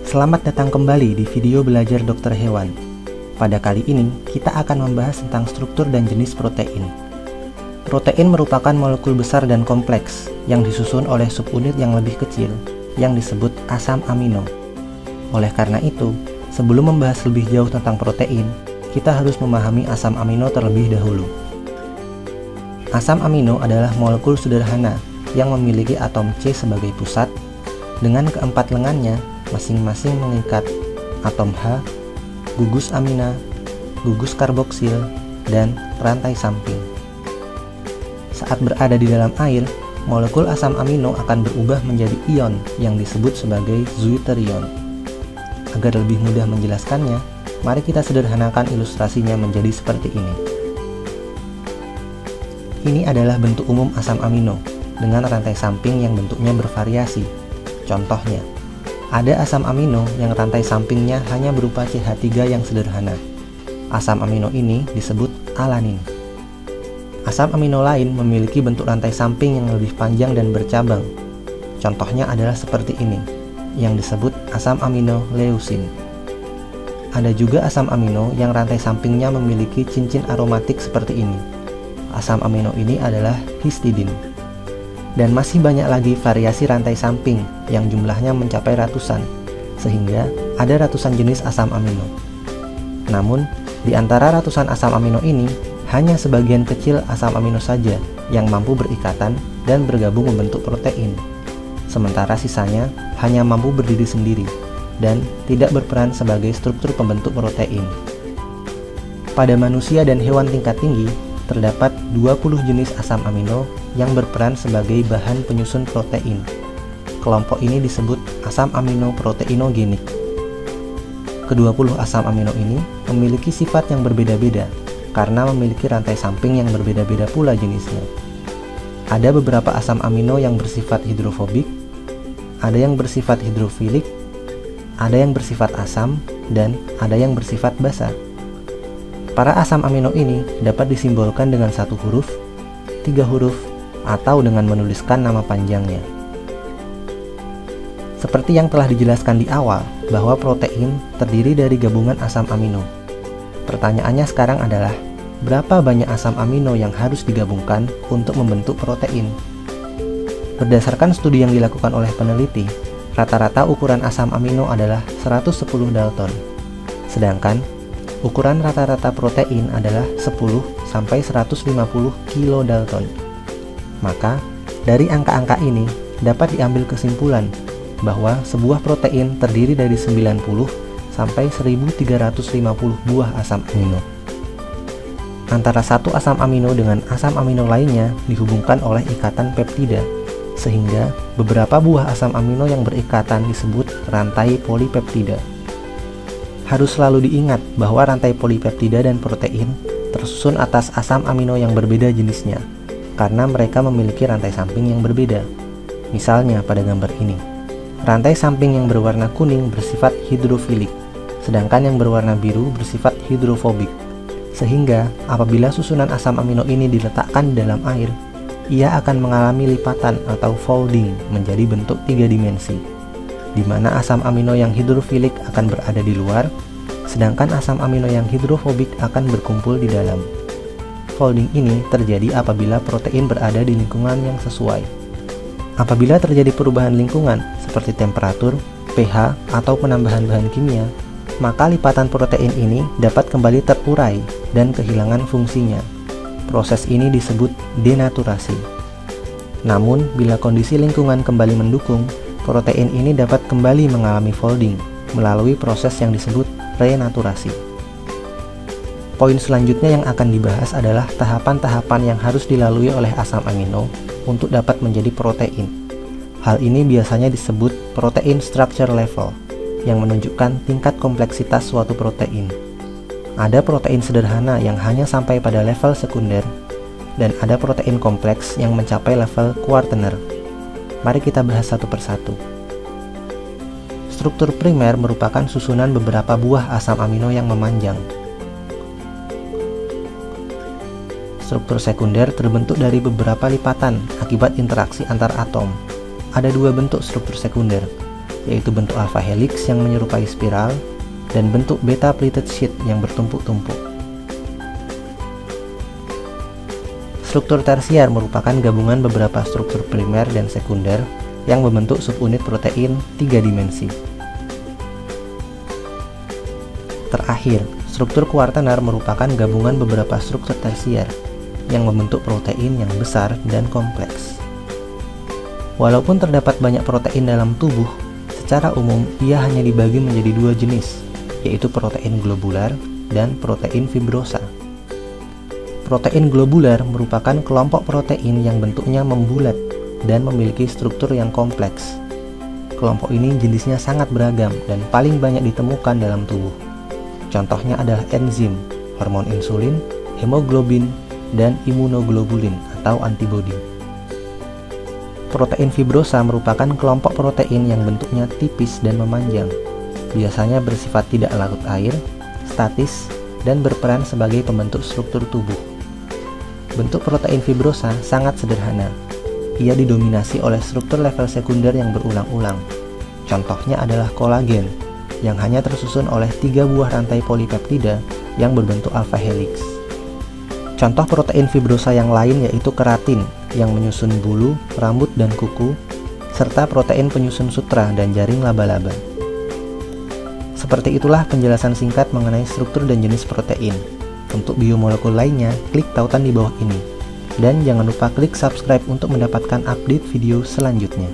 Selamat datang kembali di video belajar dokter hewan. Pada kali ini, kita akan membahas tentang struktur dan jenis protein. Protein merupakan molekul besar dan kompleks yang disusun oleh subunit yang lebih kecil yang disebut asam amino. Oleh karena itu, sebelum membahas lebih jauh tentang protein, kita harus memahami asam amino terlebih dahulu. Asam amino adalah molekul sederhana yang memiliki atom C sebagai pusat dengan keempat lengannya masing-masing mengikat atom H, gugus amina, gugus karboksil, dan rantai samping. Saat berada di dalam air, molekul asam amino akan berubah menjadi ion yang disebut sebagai zwitterion. Agar lebih mudah menjelaskannya, mari kita sederhanakan ilustrasinya menjadi seperti ini. Ini adalah bentuk umum asam amino dengan rantai samping yang bentuknya bervariasi. Contohnya, ada asam amino yang rantai sampingnya hanya berupa CH3 yang sederhana. Asam amino ini disebut alanin. Asam amino lain memiliki bentuk rantai samping yang lebih panjang dan bercabang. Contohnya adalah seperti ini, yang disebut asam amino leusin. Ada juga asam amino yang rantai sampingnya memiliki cincin aromatik seperti ini. Asam amino ini adalah histidin. Dan masih banyak lagi variasi rantai samping yang jumlahnya mencapai ratusan, sehingga ada ratusan jenis asam amino. Namun, di antara ratusan asam amino ini, hanya sebagian kecil asam amino saja yang mampu berikatan dan bergabung membentuk protein. Sementara sisanya hanya mampu berdiri sendiri dan tidak berperan sebagai struktur pembentuk protein. Pada manusia dan hewan tingkat tinggi, terdapat 20 jenis asam amino yang berperan sebagai bahan penyusun protein. Kelompok ini disebut asam amino proteinogenik. Ke-20 asam amino ini memiliki sifat yang berbeda-beda karena memiliki rantai samping yang berbeda-beda pula jenisnya. Ada beberapa asam amino yang bersifat hidrofobik, ada yang bersifat hidrofilik, ada yang bersifat asam, dan ada yang bersifat basa. Para asam amino ini dapat disimbolkan dengan 1 huruf, 3 huruf, atau dengan menuliskan nama panjangnya. Seperti yang telah dijelaskan di awal, bahwa protein terdiri dari gabungan asam amino. Pertanyaannya sekarang adalah, berapa banyak asam amino yang harus digabungkan untuk membentuk protein? Berdasarkan studi yang dilakukan oleh peneliti, rata-rata ukuran asam amino adalah 110 Dalton. Sedangkan ukuran rata-rata protein adalah 10-150 kilodalton. Maka, dari angka-angka ini dapat diambil kesimpulan bahwa sebuah protein terdiri dari 90-1350 buah asam amino. Antara satu asam amino dengan asam amino lainnya dihubungkan oleh ikatan peptida, sehingga beberapa buah asam amino yang berikatan disebut rantai polipeptida. Harus selalu diingat bahwa rantai polipeptida dan protein tersusun atas asam amino yang berbeda jenisnya, karena mereka memiliki rantai samping yang berbeda. Misalnya pada gambar ini, rantai samping yang berwarna kuning bersifat hidrofilik, sedangkan yang berwarna biru bersifat hidrofobik. Sehingga apabila susunan asam amino ini diletakkan di dalam air, ia akan mengalami lipatan atau folding menjadi bentuk 3 dimensi, di mana asam amino yang hidrofilik akan berada di luar, sedangkan asam amino yang hidrofobik akan berkumpul di dalam. Folding ini terjadi apabila protein berada di lingkungan yang sesuai. Apabila terjadi perubahan lingkungan seperti temperatur, pH, atau penambahan bahan kimia, maka lipatan protein ini dapat kembali terurai dan kehilangan fungsinya. Proses ini disebut denaturasi. Namun, bila kondisi lingkungan kembali mendukung, protein ini dapat kembali mengalami folding melalui proses yang disebut renaturasi. Poin selanjutnya yang akan dibahas adalah tahapan-tahapan yang harus dilalui oleh asam amino untuk dapat menjadi protein. Hal ini biasanya disebut protein structure level, yang menunjukkan tingkat kompleksitas suatu protein. Ada protein sederhana yang hanya sampai pada level sekunder, dan ada protein kompleks yang mencapai level kuartener. Mari kita bahas satu persatu. Struktur primer merupakan susunan beberapa buah asam amino yang memanjang. Struktur sekunder terbentuk dari beberapa lipatan akibat interaksi antar atom. Ada 2 bentuk struktur sekunder. yaitu bentuk alpha helix yang menyerupai spiral, dan bentuk beta pleated sheet yang bertumpuk-tumpuk. Struktur tersier merupakan gabungan beberapa struktur primer dan sekunder yang membentuk subunit protein 3 dimensi. Terakhir, struktur kuartenar merupakan gabungan beberapa struktur tersier yang membentuk protein yang besar dan kompleks. Walaupun terdapat banyak protein dalam tubuh, secara umum ia hanya dibagi menjadi dua jenis, yaitu protein globular dan protein fibrosa. Protein globular merupakan kelompok protein yang bentuknya membulat dan memiliki struktur yang kompleks. Kelompok ini jenisnya sangat beragam dan paling banyak ditemukan dalam tubuh. Contohnya adalah enzim, hormon insulin, hemoglobin, dan imunoglobulin atau antibodi. Protein fibrosa merupakan kelompok protein yang bentuknya tipis dan memanjang, biasanya bersifat tidak larut air, statis, dan berperan sebagai pembentuk struktur tubuh. Bentuk protein fibrosa sangat sederhana. Ia didominasi oleh struktur level sekunder yang berulang-ulang. Contohnya adalah kolagen, yang hanya tersusun oleh 3 buah rantai polipeptida yang berbentuk alpha helix. Contoh protein fibrosa yang lain yaitu keratin, yang menyusun bulu, rambut, dan kuku, serta protein penyusun sutra dan jaring laba-laba. Seperti itulah penjelasan singkat mengenai struktur dan jenis protein. Untuk biomolekul lainnya, klik tautan di bawah ini. Dan jangan lupa klik subscribe untuk mendapatkan update video selanjutnya.